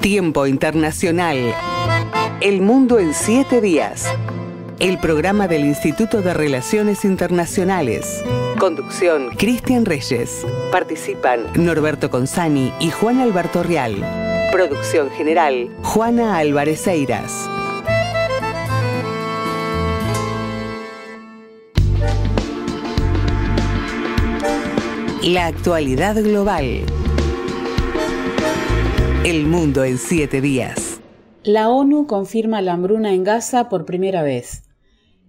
Tiempo Internacional. El mundo en 7 días. El programa del Instituto de Relaciones Internacionales. Conducción: Cristian Reyes. Participan Norberto Consani y Juan Alberto Real. Producción general: Juana Álvarez Eiras. La actualidad global. El mundo en 7 días. La ONU confirma la hambruna en Gaza por primera vez.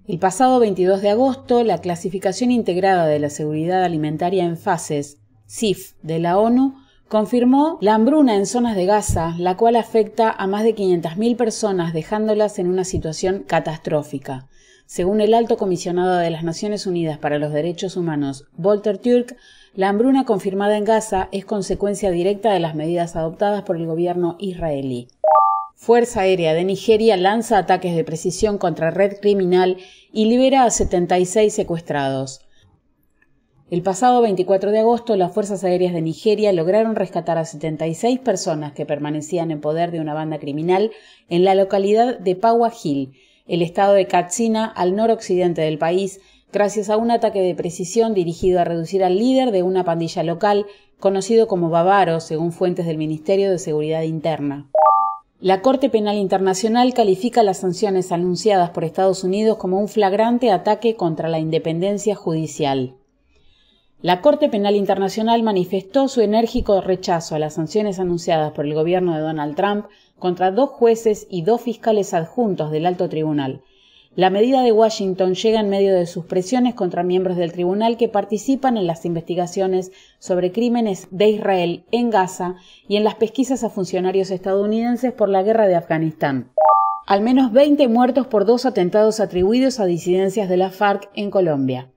El pasado 22 de agosto, la Clasificación Integrada de la Seguridad Alimentaria en Fases, CIF, de la ONU, confirmó la hambruna en zonas de Gaza, la cual afecta a más de 500.000 personas, dejándolas en una situación catastrófica. Según el Alto Comisionado de las Naciones Unidas para los Derechos Humanos, Volker Türk, la hambruna confirmada en Gaza es consecuencia directa de las medidas adoptadas por el gobierno israelí. Fuerza Aérea de Nigeria lanza ataques de precisión contra red criminal y libera a 76 secuestrados. El pasado 24 de agosto, las Fuerzas Aéreas de Nigeria lograron rescatar a 76 personas que permanecían en poder de una banda criminal en la localidad de Pawa Hill, el estado de Katsina, al noroccidente del país, gracias a un ataque de precisión dirigido a reducir al líder de una pandilla local, conocido como Bavaro, según fuentes del Ministerio de Seguridad Interna. La Corte Penal Internacional califica las sanciones anunciadas por Estados Unidos como un flagrante ataque contra la independencia judicial. La Corte Penal Internacional manifestó su enérgico rechazo a las sanciones anunciadas por el gobierno de Donald Trump contra 2 jueces y 2 fiscales adjuntos del alto tribunal. La medida de Washington llega en medio de sus presiones contra miembros del tribunal que participan en las investigaciones sobre crímenes de Israel en Gaza y en las pesquisas a funcionarios estadounidenses por la guerra de Afganistán. Al menos 20 muertos por 2 atentados atribuidos a disidencias de la FARC en Colombia.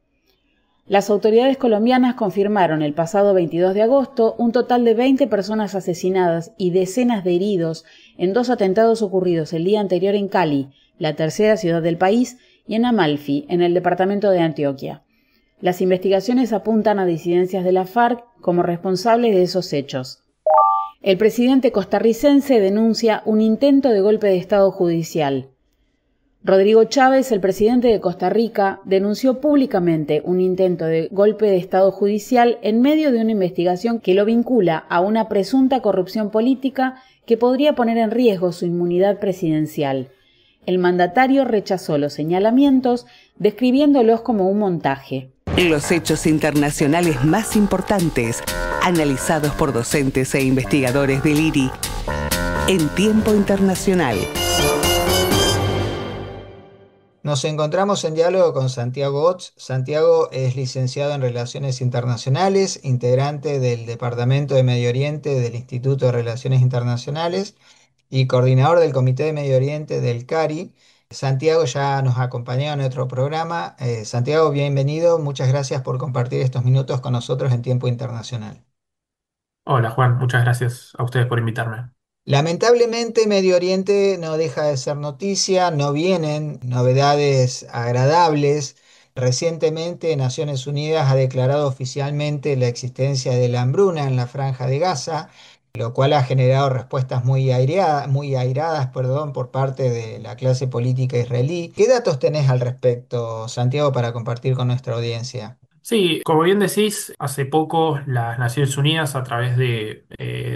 Las autoridades colombianas confirmaron el pasado 22 de agosto un total de 20 personas asesinadas y decenas de heridos en 2 atentados ocurridos el día anterior en Cali, la tercera ciudad del país, y en Amalfi, en el departamento de Antioquia. Las investigaciones apuntan a disidencias de la FARC como responsables de esos hechos. El presidente costarricense denuncia un intento de golpe de Estado judicial. Rodrigo Chávez, el presidente de Costa Rica, denunció públicamente un intento de golpe de Estado judicial en medio de una investigación que lo vincula a una presunta corrupción política que podría poner en riesgo su inmunidad presidencial. El mandatario rechazó los señalamientos, describiéndolos como un montaje. Los hechos internacionales más importantes, analizados por docentes e investigadores del IRI, en Tiempo Internacional. Nos encontramos en diálogo con Santiago Ots. Santiago es licenciado en Relaciones Internacionales, integrante del Departamento de Medio Oriente del Instituto de Relaciones Internacionales y coordinador del Comité de Medio Oriente del CARI. Santiago ya nos ha acompañado en nuestro programa. Santiago, bienvenido. Muchas gracias por compartir estos minutos con nosotros en Tiempo Internacional. Hola Juan, muchas gracias a ustedes por invitarme. Lamentablemente, Medio Oriente no deja de ser noticia, no vienen novedades agradables. Recientemente, Naciones Unidas ha declarado oficialmente la existencia de la hambruna en la Franja de Gaza, lo cual ha generado respuestas muy airadas, por parte de la clase política israelí. ¿Qué datos tenés al respecto, Santiago, para compartir con nuestra audiencia? Sí, como bien decís, hace poco las Naciones Unidas, a través de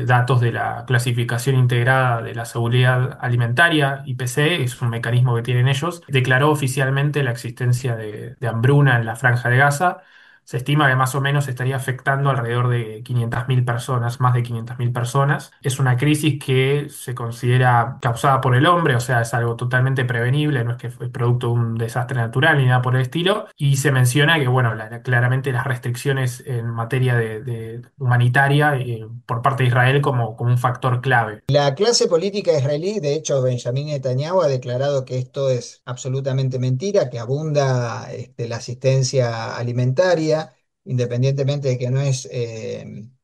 datos de la Clasificación Integrada de la Seguridad Alimentaria, IPC, es un mecanismo que tienen ellos, declaró oficialmente la existencia de hambruna en la Franja de Gaza. Se estima que más o menos estaría afectando alrededor de 500.000 personas, más de 500.000 personas. Es una crisis que se considera causada por el hombre, o sea, es algo totalmente prevenible, no es que fue producto de un desastre natural ni nada por el estilo. Y se menciona que, bueno, claramente las restricciones en materia de humanitaria por parte de Israel como un factor clave. La clase política israelí, de hecho, Benjamín Netanyahu ha declarado que esto es absolutamente mentira, que abunda la asistencia alimentaria, independientemente de que no es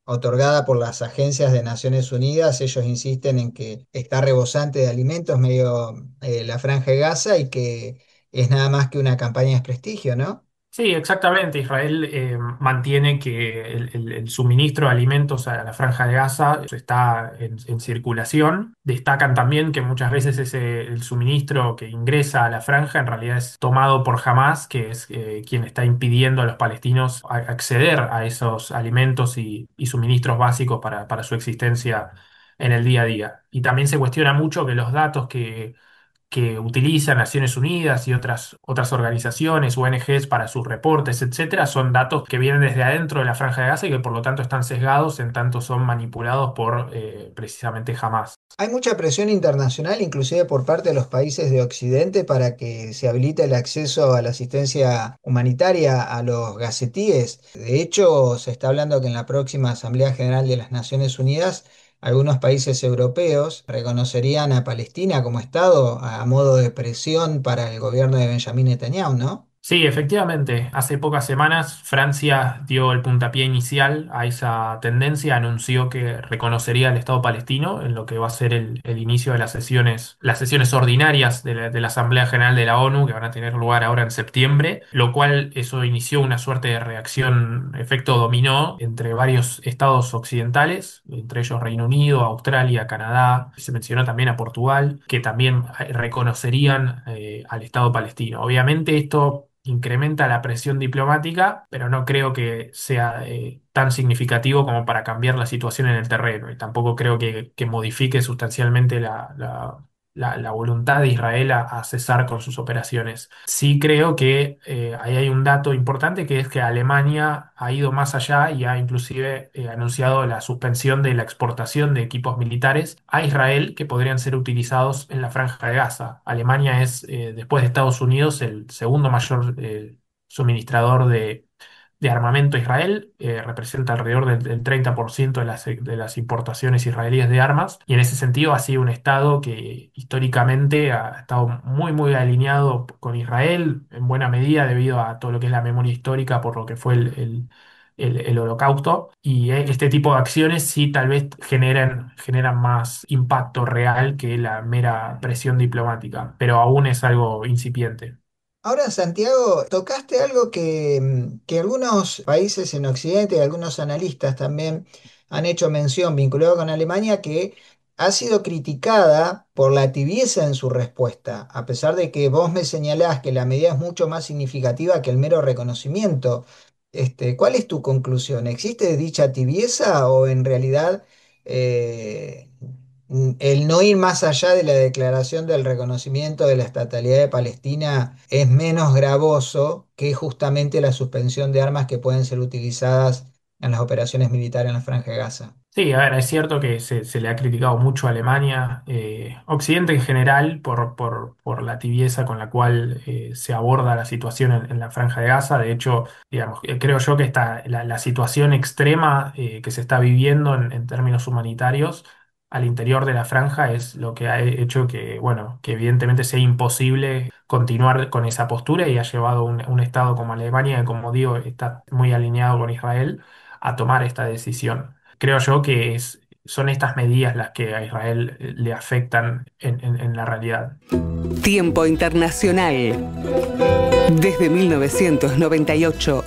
otorgada por las agencias de Naciones Unidas. Ellos insisten en que está rebosante de alimentos medio la Franja de Gaza y que es nada más que una campaña de desprestigio, ¿no? Sí, exactamente. Israel mantiene que el suministro de alimentos a la Franja de Gaza está en circulación. Destacan también que muchas veces el suministro que ingresa a la franja en realidad es tomado por Hamas, que es quien está impidiendo a los palestinos acceder a esos alimentos y suministros básicos para su existencia en el día a día. Y también se cuestiona mucho que los datos que utilizan Naciones Unidas y otras organizaciones, ONGs para sus reportes, etcétera, son datos que vienen desde adentro de la Franja de Gaza y que por lo tanto están sesgados en tanto son manipulados por precisamente Hamas. Hay mucha presión internacional, inclusive por parte de los países de Occidente, para que se habilite el acceso a la asistencia humanitaria a los gazetíes. De hecho, se está hablando que en la próxima Asamblea General de las Naciones Unidas, algunos países europeos reconocerían a Palestina como Estado a modo de presión para el gobierno de Benjamín Netanyahu, ¿no? Sí, efectivamente. Hace pocas semanas Francia dio el puntapié inicial a esa tendencia, anunció que reconocería al Estado palestino en lo que va a ser el inicio de las sesiones ordinarias de la Asamblea General de la ONU, que van a tener lugar ahora en septiembre, lo cual eso inició una suerte de reacción, efecto dominó entre varios estados occidentales, entre ellos Reino Unido, Australia, Canadá, se mencionó también a Portugal, que también reconocerían al Estado palestino. Obviamente esto incrementa la presión diplomática, pero no creo que sea tan significativo como para cambiar la situación en el terreno. Y tampoco creo que modifique sustancialmente la voluntad de Israel a cesar con sus operaciones. Sí creo que ahí hay un dato importante, que es que Alemania ha ido más allá y ha inclusive anunciado la suspensión de la exportación de equipos militares a Israel que podrían ser utilizados en la Franja de Gaza. Alemania es, después de Estados Unidos, el segundo mayor suministrador de armamento a Israel, representa alrededor del 30% de las importaciones israelíes de armas, y en ese sentido ha sido un Estado que históricamente ha estado muy, muy alineado con Israel, en buena medida debido a todo lo que es la memoria histórica por lo que fue el Holocausto, y este tipo de acciones sí tal vez generan más impacto real que la mera presión diplomática, pero aún es algo incipiente. Ahora, Santiago, tocaste algo que algunos países en Occidente y algunos analistas también han hecho mención vinculado con Alemania, que ha sido criticada por la tibieza en su respuesta, a pesar de que vos me señalás que la medida es mucho más significativa que el mero reconocimiento. ¿Cuál es tu conclusión? ¿Existe dicha tibieza o en realidad eh, el no ir más allá de la declaración del reconocimiento de la estatalidad de Palestina es menos gravoso que justamente la suspensión de armas que pueden ser utilizadas en las operaciones militares en la Franja de Gaza? Sí, a ver, es cierto que se le ha criticado mucho a Alemania, Occidente en general, por la tibieza con la cual se aborda la situación en la Franja de Gaza. De hecho, digamos, creo yo que la situación extrema que se está viviendo en términos humanitarios al interior de la franja es lo que ha hecho que, bueno, que evidentemente sea imposible continuar con esa postura y ha llevado un Estado como Alemania, que como digo, está muy alineado con Israel, a tomar esta decisión. Creo yo que son estas medidas las que a Israel le afectan en la realidad. Tiempo Internacional. Desde 1998.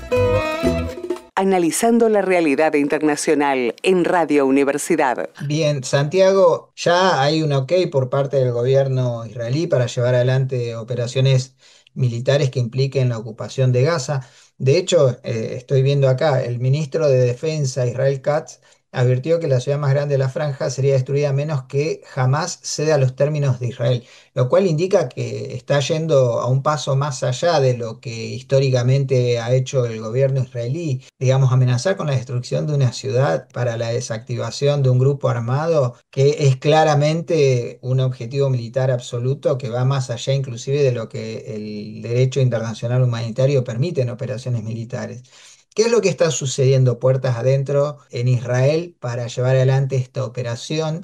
Analizando la realidad internacional en Radio Universidad. Bien, Santiago, ya hay un ok por parte del gobierno israelí para llevar adelante operaciones militares que impliquen la ocupación de Gaza. De hecho, estoy viendo acá, el ministro de Defensa, Israel Katz, advirtió que la ciudad más grande de la franja sería destruida a menos que jamás ceda a los términos de Israel, lo cual indica que está yendo a un paso más allá de lo que históricamente ha hecho el gobierno israelí. Digamos, amenazar con la destrucción de una ciudad para la desactivación de un grupo armado que es claramente un objetivo militar absoluto que va más allá inclusive de lo que el derecho internacional humanitario permite en operaciones militares. ¿Qué es lo que está sucediendo puertas adentro en Israel para llevar adelante esta operación?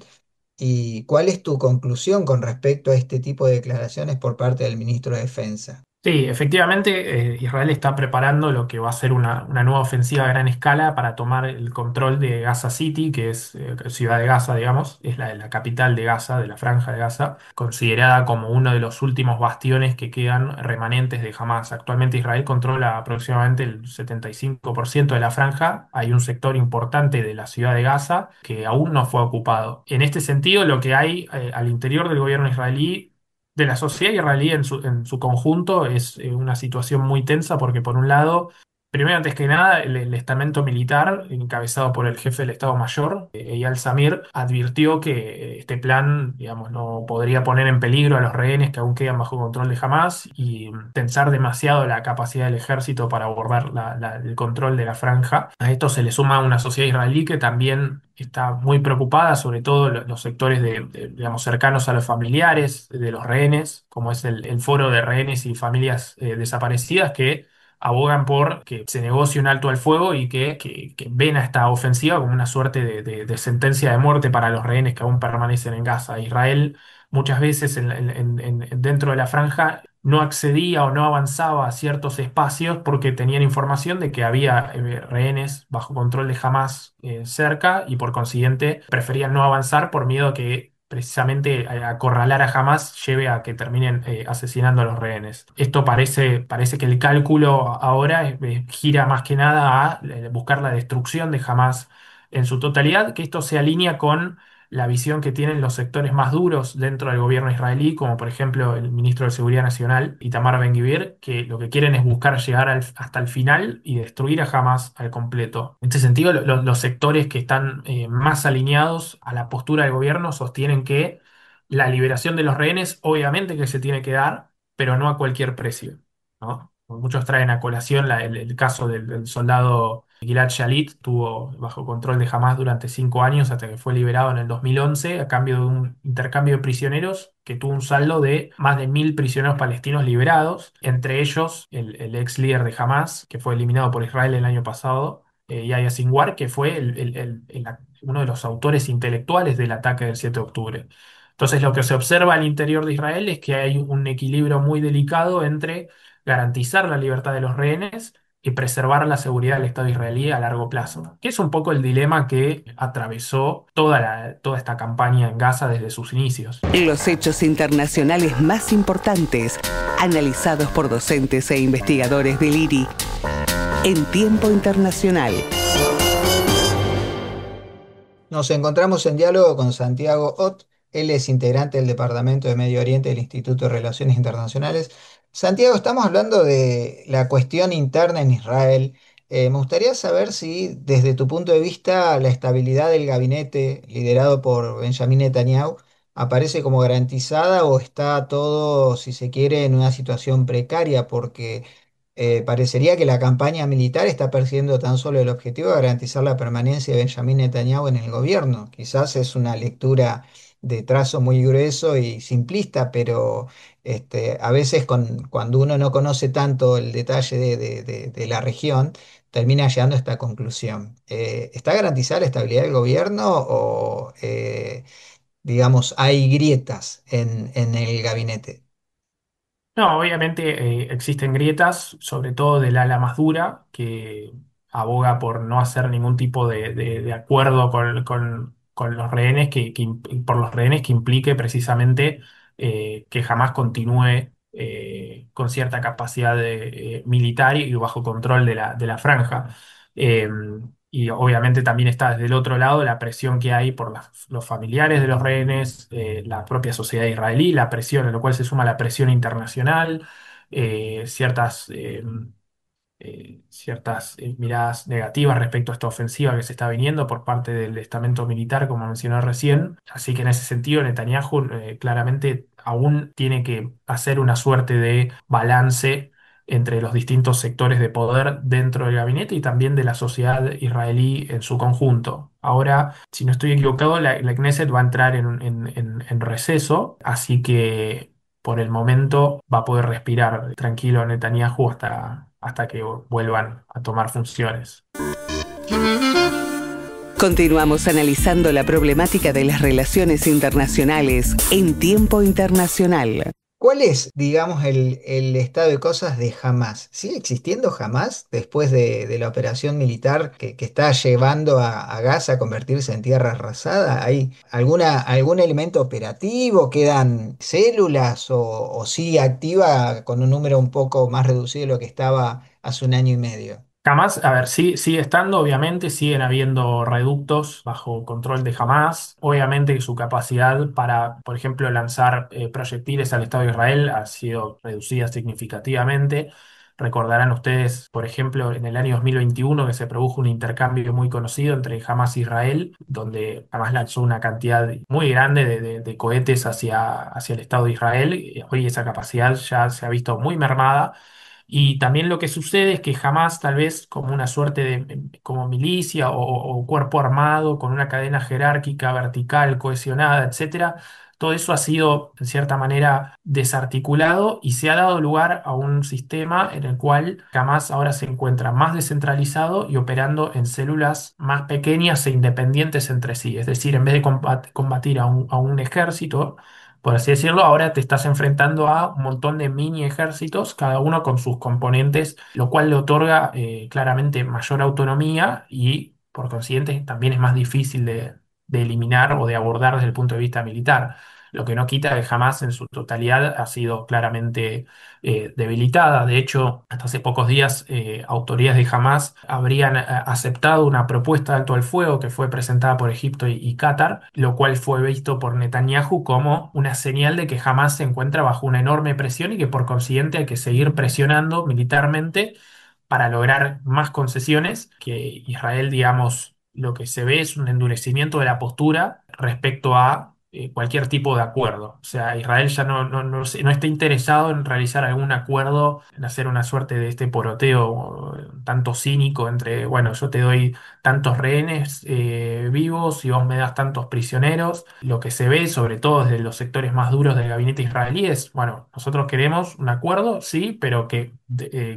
¿Y cuál es tu conclusión con respecto a este tipo de declaraciones por parte del ministro de Defensa? Sí, efectivamente, Israel está preparando lo que va a ser una nueva ofensiva a gran escala para tomar el control de Gaza City, que es ciudad de Gaza, digamos, es la capital de Gaza, de la Franja de Gaza, considerada como uno de los últimos bastiones que quedan remanentes de Hamas. Actualmente Israel controla aproximadamente el 75% de la franja. Hay un sector importante de la ciudad de Gaza que aún no fue ocupado. En este sentido, lo que hay al interior del gobierno israelí, de la sociedad israelí en su conjunto, es una situación muy tensa porque por un lado, primero antes que nada, el estamento militar encabezado por el jefe del Estado Mayor, Eyal Zamir, advirtió que este plan, digamos, no podría poner en peligro a los rehenes que aún quedan bajo control de Hamas y tensar demasiado la capacidad del ejército para abordar el control de la franja. A esto se le suma una sociedad israelí que también está muy preocupada, sobre todo los sectores digamos, cercanos a los familiares de los rehenes, como es el Foro de Rehenes y Familias Desaparecidas, que abogan por que se negocie un alto al fuego y que ven a esta ofensiva como una suerte de sentencia de muerte para los rehenes que aún permanecen en Gaza. Israel muchas veces dentro de la franja no accedía o no avanzaba a ciertos espacios porque tenían información de que había rehenes bajo control de Hamas cerca, y por consiguiente preferían no avanzar por miedo a que precisamente acorralar a Hamas lleve a que terminen asesinando a los rehenes. Esto parece que el cálculo ahora gira más que nada a buscar la destrucción de Hamas en su totalidad, que esto se alinea con la visión que tienen los sectores más duros dentro del gobierno israelí, como por ejemplo el ministro de Seguridad Nacional, Itamar Ben-Gvir, que lo que quieren es buscar llegar hasta el final y destruir a Hamas al completo. En este sentido, los sectores que están más alineados a la postura del gobierno sostienen que la liberación de los rehenes, obviamente que se tiene que dar, pero no a cualquier precio, ¿no? Muchos traen a colación el caso del soldado Gilad Shalit, estuvo bajo control de Hamas durante 5 años hasta que fue liberado en el 2011 a cambio de un intercambio de prisioneros que tuvo un saldo de más de 1.000 prisioneros palestinos liberados, entre ellos el ex líder de Hamas, que fue eliminado por Israel el año pasado, Yahya Sinwar, que fue uno de los autores intelectuales del ataque del 7 de octubre. Entonces, lo que se observa al interior de Israel es que hay un equilibrio muy delicado entre garantizar la libertad de los rehenes y preservar la seguridad del Estado israelí a largo plazo, que es un poco el dilema que atravesó toda esta campaña en Gaza desde sus inicios. Los hechos internacionales más importantes, analizados por docentes e investigadores del IRI en Tiempo Internacional. Nos encontramos en diálogo con Santiago Ott. Él es integrante del Departamento de Medio Oriente del Instituto de Relaciones Internacionales. Santiago, estamos hablando de la cuestión interna en Israel. Me gustaría saber si, desde tu punto de vista, la estabilidad del gabinete liderado por Benjamín Netanyahu aparece como garantizada o está todo, si se quiere, en una situación precaria, porque parecería que la campaña militar está persiguiendo tan solo el objetivo de garantizar la permanencia de Benjamín Netanyahu en el gobierno. Quizás es una lectura de trazo muy grueso y simplista, pero a veces cuando uno no conoce tanto el detalle de la región, termina llegando a esta conclusión. ¿Está garantizada la estabilidad del gobierno o, digamos, hay grietas en el gabinete? No, obviamente existen grietas, sobre todo del ala más dura, que aboga por no hacer ningún tipo de acuerdo con los rehenes, por los rehenes que implique precisamente que jamás continúe con cierta capacidad militar y bajo control de la franja. Eh, y obviamente también está desde el otro lado la presión que hay por los familiares de los rehenes, la propia sociedad israelí, la presión, a lo cual se suma la presión internacional, ciertas miradas negativas respecto a esta ofensiva que se está viniendo por parte del estamento militar, como mencioné recién. Así que en ese sentido, Netanyahu claramente aún tiene que hacer una suerte de balance entre los distintos sectores de poder dentro del gabinete y también de la sociedad israelí en su conjunto. Ahora, si no estoy equivocado, la Knesset va a entrar en receso, así que por el momento va a poder respirar tranquilo Netanyahu hasta que vuelvan a tomar funciones. Continuamos analizando la problemática de las relaciones internacionales en Tiempo Internacional. ¿Cuál es, digamos, el estado de cosas de Hamas? ¿Sigue existiendo Hamas después de la operación militar que está llevando a Gaza a convertirse en tierra arrasada? ¿Hay algún elemento operativo? ¿Quedan células o sigue activa con un número un poco más reducido de lo que estaba hace un año y medio? Jamás, a ver, sí, sigue estando, obviamente, siguen habiendo reductos bajo control de Hamas. Obviamente que su capacidad para, por ejemplo, lanzar proyectiles al Estado de Israel ha sido reducida significativamente. Recordarán ustedes, por ejemplo, en el año 2021 que se produjo un intercambio muy conocido entre Hamas e Israel, donde Hamas lanzó una cantidad muy grande de cohetes hacia el Estado de Israel. Y hoy esa capacidad ya se ha visto muy mermada. Y también lo que sucede es que jamás, tal vez como una suerte de como milicia o cuerpo armado con una cadena jerárquica, vertical, cohesionada, etcétera, todo eso ha sido en cierta manera desarticulado y se ha dado lugar a un sistema en el cual jamás ahora se encuentra más descentralizado y operando en células más pequeñas e independientes entre sí. Es decir, en vez de combatir a un ejército, por así decirlo, ahora te estás enfrentando a un montón de mini ejércitos, cada uno con sus componentes, lo cual le otorga claramente mayor autonomía y por consiguiente también es más difícil de eliminar o de abordar desde el punto de vista militar. Lo que no quita que jamás en su totalidad ha sido claramente debilitada. De hecho, hasta hace pocos días, autoridades de Hamas habrían aceptado una propuesta de alto al fuego que fue presentada por Egipto y Qatar, lo cual fue visto por Netanyahu como una señal de que Hamas se encuentra bajo una enorme presión y que por consiguiente hay que seguir presionando militarmente para lograr más concesiones, que Israel, digamos, lo que se ve es un endurecimiento de la postura respecto a cualquier tipo de acuerdo. O sea, Israel ya no está interesado en realizar algún acuerdo, en hacer una suerte de este poroteo tanto cínico entre, bueno, yo te doy tantos rehenes vivos y vos me das tantos prisioneros. Lo que se ve, sobre todo desde los sectores más duros del gabinete israelí, es, bueno, nosotros queremos un acuerdo, sí, pero que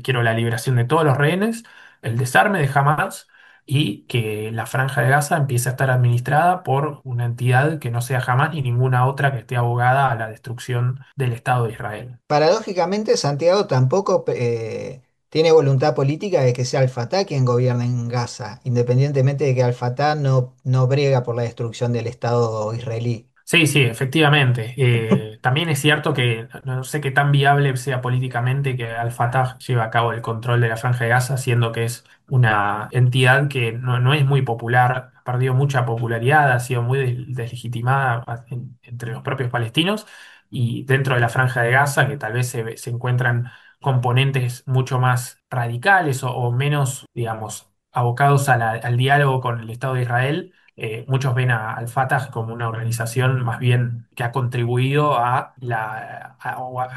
quiero la liberación de todos los rehenes, el desarme de Hamas y que la Franja de Gaza empiece a estar administrada por una entidad que no sea Hamas ni ninguna otra que esté abogada a la destrucción del Estado de Israel. Paradójicamente, Santiago tampoco tiene voluntad política de que sea Al-Fatah quien gobierne en Gaza, independientemente de que Al-Fatah no brega por la destrucción del Estado israelí. Sí, sí, efectivamente. También es cierto que no sé qué tan viable sea políticamente que Al-Fatah lleve a cabo el control de la Franja de Gaza, siendo que es una entidad que no es muy popular, ha perdido mucha popularidad, ha sido muy deslegitimada entre los propios palestinos y dentro de la Franja de Gaza, que tal vez se encuentran componentes mucho más radicales o menos, digamos, abocados al diálogo con el Estado de Israel. Muchos ven al Fatah como una organización más bien que ha contribuido a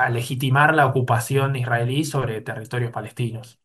legitimar la ocupación israelí sobre territorios palestinos.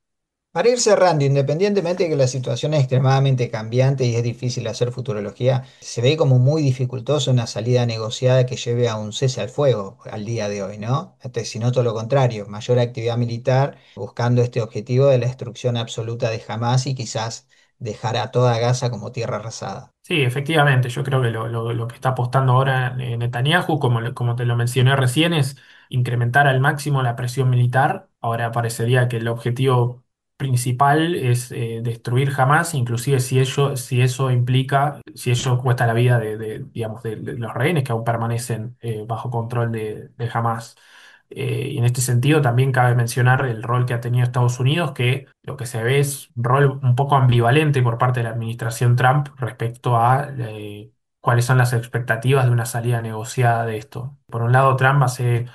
Para ir cerrando, independientemente de que la situación es extremadamente cambiante y es difícil hacer futurología, se ve como muy dificultoso una salida negociada que lleve a un cese al fuego al día de hoy, ¿no? Sino todo lo contrario, mayor actividad militar buscando este objetivo de la destrucción absoluta de Hamas y quizás dejar a toda Gaza como tierra arrasada. Sí, efectivamente, yo creo que lo que está apostando ahora Netanyahu, como te lo mencioné recién, es incrementar al máximo la presión militar. Ahora parecería que el objetivo principal es destruir Hamas, inclusive si eso implica, si eso cuesta la vida digamos, de los rehenes que aún permanecen bajo control de Hamas. Y en este sentido también cabe mencionar el rol que ha tenido Estados Unidos, que lo que se ve es un rol un poco ambivalente por parte de la administración Trump respecto a cuáles son las expectativas de una salida negociada de esto. Por un lado, Trump hace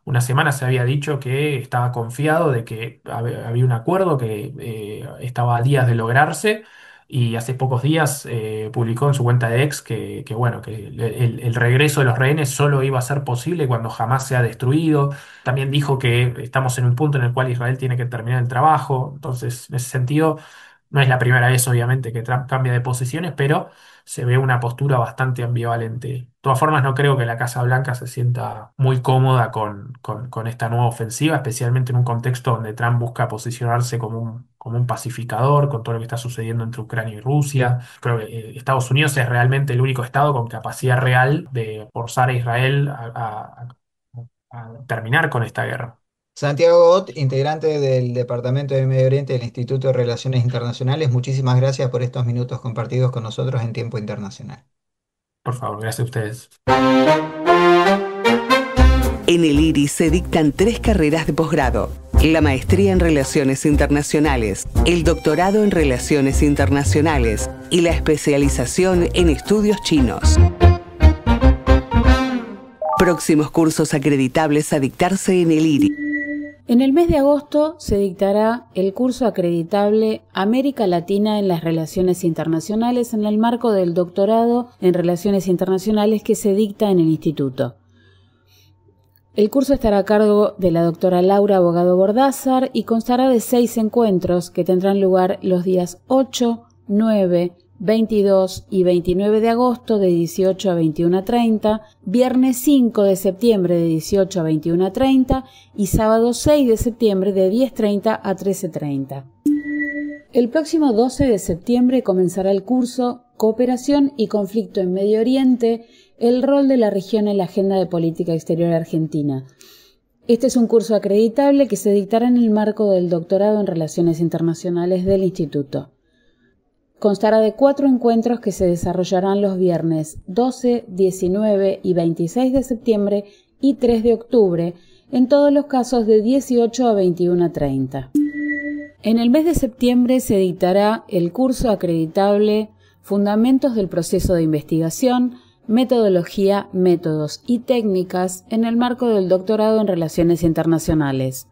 una semana se había dicho que estaba confiado de que había un acuerdo que estaba a días de lograrse. Y hace pocos días publicó en su cuenta de X que, bueno, que el regreso de los rehenes solo iba a ser posible cuando jamás sea destruido. También dijo que estamos en un punto en el cual Israel tiene que terminar el trabajo. Entonces, en ese sentido, no es la primera vez, obviamente, que Trump cambia de posiciones, pero se ve una postura bastante ambivalente. De todas formas, no creo que la Casa Blanca se sienta muy cómoda con esta nueva ofensiva, especialmente en un contexto donde Trump busca posicionarse como un pacificador con todo lo que está sucediendo entre Ucrania y Rusia. Creo que Estados Unidos es realmente el único estado con capacidad real de forzar a Israel a terminar con esta guerra. Santiago Gott, integrante del Departamento de Medio Oriente del Instituto de Relaciones Internacionales, muchísimas gracias por estos minutos compartidos con nosotros en Tiempo Internacional. Por favor, gracias a ustedes. En el IRI se dictan 3 carreras de posgrado: la maestría en Relaciones Internacionales, el doctorado en Relaciones Internacionales y la especialización en estudios chinos. Próximos cursos acreditables a dictarse en el IRI. En el mes de agosto se dictará el curso acreditable América Latina en las Relaciones Internacionales en el marco del doctorado en Relaciones Internacionales que se dicta en el instituto. El curso estará a cargo de la doctora Laura Abogado Bordázar y constará de 6 encuentros que tendrán lugar los días 8, 9, 22 y 29 de agosto de 18 a 21:30, viernes 5 de septiembre de 18 a 21:30 y sábado 6 de septiembre de 10:30 a 13:30. El próximo 12 de septiembre comenzará el curso Cooperación y Conflicto en Medio Oriente, el rol de la región en la agenda de política exterior argentina. Este es un curso acreditable que se dictará en el marco del doctorado en Relaciones Internacionales del Instituto. Constará de 4 encuentros que se desarrollarán los viernes 12, 19 y 26 de septiembre y 3 de octubre, en todos los casos de 18 a 21:30. En el mes de septiembre se dictará el curso acreditable Fundamentos del Proceso de Investigación, Metodología, Métodos y Técnicas en el marco del doctorado en Relaciones Internacionales.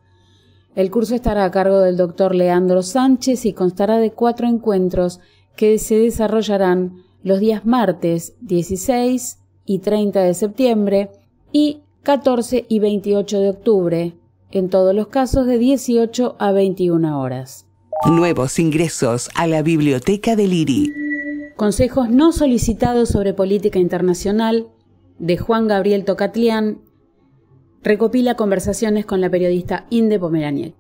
El curso estará a cargo del doctor Leandro Sánchez y constará de 4 encuentros que se desarrollarán los días martes 16 y 30 de septiembre y 14 y 28 de octubre, en todos los casos de 18 a 21 horas. Nuevos ingresos a la Biblioteca del IRI. Consejos no solicitados sobre política internacional, de Juan Gabriel Tocatlián, recopila conversaciones con la periodista Inde Pomeraniec.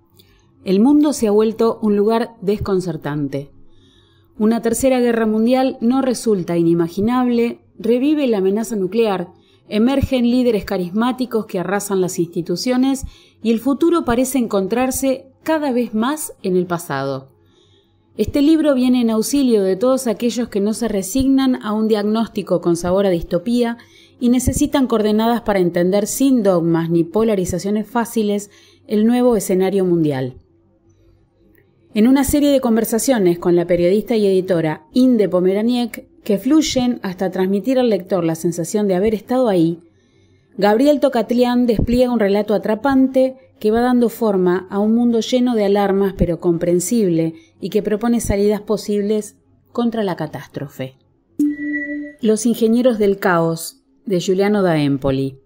El mundo se ha vuelto un lugar desconcertante. Una tercera guerra mundial no resulta inimaginable, revive la amenaza nuclear, emergen líderes carismáticos que arrasan las instituciones y el futuro parece encontrarse cada vez más en el pasado. Este libro viene en auxilio de todos aquellos que no se resignan a un diagnóstico con sabor a distopía y necesitan coordenadas para entender sin dogmas ni polarizaciones fáciles el nuevo escenario mundial. En una serie de conversaciones con la periodista y editora Inde Pomeraniec, que fluyen hasta transmitir al lector la sensación de haber estado ahí, Gabriel Tocatlián despliega un relato atrapante que va dando forma a un mundo lleno de alarmas pero comprensible y que propone salidas posibles contra la catástrofe. Los ingenieros del caos, de Giuliano da Empoli.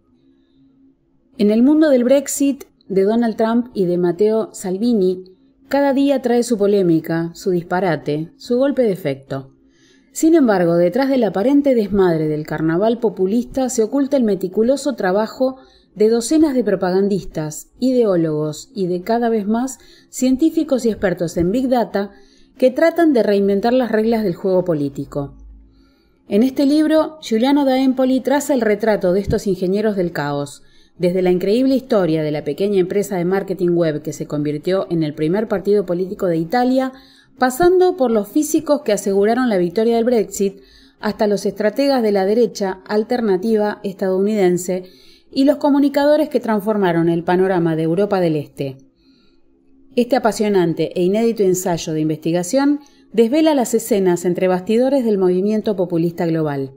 En el mundo del Brexit, de Donald Trump y de Matteo Salvini, cada día trae su polémica, su disparate, su golpe de efecto. Sin embargo, detrás del aparente desmadre del carnaval populista se oculta el meticuloso trabajo de docenas de propagandistas, ideólogos y de cada vez más científicos y expertos en Big Data que tratan de reinventar las reglas del juego político. En este libro, Giuliano da Empoli traza el retrato de estos ingenieros del caos, desde la increíble historia de la pequeña empresa de marketing web que se convirtió en el primer partido político de Italia, pasando por los físicos que aseguraron la victoria del Brexit, hasta los estrategas de la derecha alternativa estadounidense y los comunicadores que transformaron el panorama de Europa del Este. Este apasionante e inédito ensayo de investigación desvela las escenas entre bastidores del movimiento populista global.